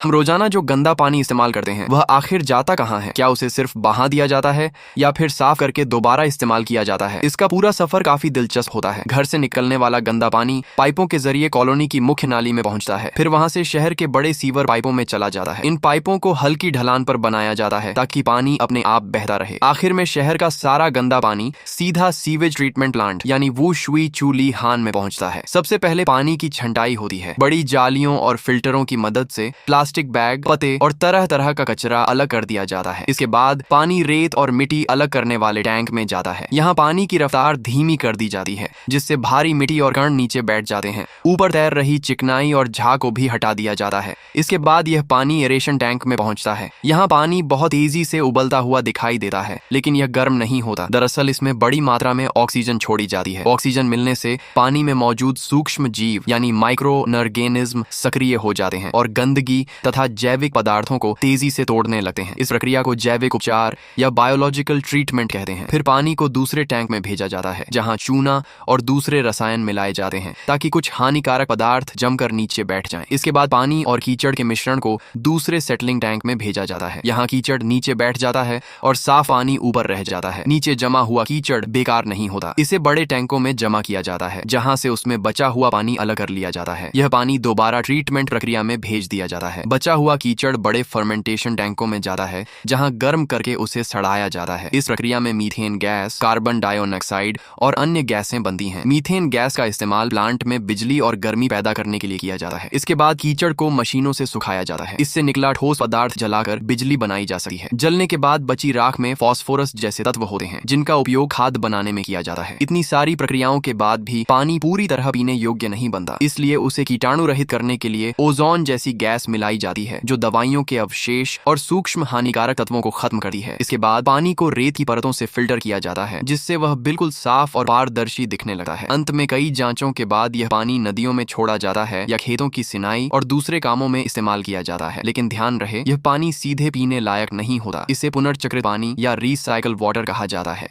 हम रोजाना जो गंदा पानी इस्तेमाल करते हैं वह आखिर जाता कहाँ है? क्या उसे सिर्फ बहा दिया जाता है या फिर साफ करके दोबारा इस्तेमाल किया जाता है? इसका पूरा सफर काफी दिलचस्प होता है। घर से निकलने वाला गंदा पानी पाइपों के जरिए कॉलोनी की मुख्य नाली में पहुंचता है, फिर वहां से शहर के बड़े सीवर पाइपों में चला जाता है। इन पाइपों को हल्की ढलान पर बनाया जाता है ताकि पानी अपने आप बहता रहे। आखिर में शहर का सारा गंदा पानी सीधा सीवेज ट्रीटमेंट प्लांट यानी वू शुई चू ली हान में पहुंचता है। सबसे पहले पानी की छंटाई होती है। बड़ी जालियों और फिल्टरों की मदद से प्लास्टिक बैग, पत्ते और तरह तरह का कचरा अलग कर दिया जाता है। इसके बाद पानी रेत और मिट्टी अलग करने वाले टैंक में जाता है। यहाँ पानी की रफ्तार धीमी कर दी जाती है जिससे भारी मिट्टी और कण नीचे बैठ जाते हैं। ऊपर तैर रही चिकनाई और झाग को भी हटा दिया जाता है। इसके बाद यह पानी एरेशन टैंक में पहुंचता है। यहाँ पानी बहुत तेजी से उबलता हुआ दिखाई देता है, लेकिन यह गर्म नहीं होता। दरअसल इसमें बड़ी मात्रा में ऑक्सीजन छोड़ी जाती है। ऑक्सीजन मिलने से पानी में मौजूद सूक्ष्म जीव यानी माइक्रोऑर्गेनिज्म सक्रिय हो जाते हैं और गंदगी तथा जैविक पदार्थों को तेजी से तोड़ने लगते हैं। इस प्रक्रिया को जैविक उपचार या बायोलॉजिकल ट्रीटमेंट कहते हैं। फिर पानी को दूसरे टैंक में भेजा जाता है जहां चूना और दूसरे रसायन मिलाए जाते हैं ताकि कुछ हानिकारक पदार्थ जमकर नीचे बैठ जाएं। इसके बाद पानी और कीचड़ के मिश्रण को दूसरे सेटलिंग टैंक में भेजा जाता है। यहाँ कीचड़ नीचे बैठ जाता है और साफ पानी ऊपर रह जाता है। नीचे जमा हुआ कीचड़ बेकार नहीं होता। इसे बड़े टैंकों में जमा किया जाता है जहां से उसमें बचा हुआ पानी अलग कर लिया जाता है। यह पानी दोबारा ट्रीटमेंट प्रक्रिया में भेज दिया जाता है। बचा हुआ कीचड़ बड़े फर्मेंटेशन टैंकों में जाता है जहां गर्म करके उसे सड़ाया जाता है। इस प्रक्रिया में मीथेन गैस, कार्बन डाइऑक्साइड और अन्य गैसें बनती हैं। मीथेन गैस का इस्तेमाल प्लांट में बिजली और गर्मी पैदा करने के लिए किया जाता है। इसके बाद कीचड़ को मशीनों से सुखाया जाता है। इससे निकला ठोस पदार्थ जलाकर बिजली बनाई जा सकती है। जलने के बाद बची राख में फास्फोरस जैसे तत्व होते हैं जिनका उपयोग खाद बनाने में किया जाता है। इतनी सारी प्रक्रियाओं के बाद भी पानी पूरी तरह पीने योग्य नहीं बनता, इसलिए उसे कीटाणु रहित करने के लिए ओजोन जैसी गैस मिलाई जाती है जो दवाइयों के अवशेष और सूक्ष्म हानिकारक तत्वों को खत्म करती है। इसके बाद पानी को रेत की परतों से फिल्टर किया जाता है जिससे वह बिल्कुल साफ और पारदर्शी दिखने लगता है। अंत में कई जांचों के बाद यह पानी नदियों में छोड़ा जाता है या खेतों की सिंचाई और दूसरे कामों में इस्तेमाल किया जाता है। लेकिन ध्यान रहे, यह पानी सीधे पीने लायक नहीं होता। इसे पुनर्चक्रित पानी या रिसाइकल वाटर कहा जाता है।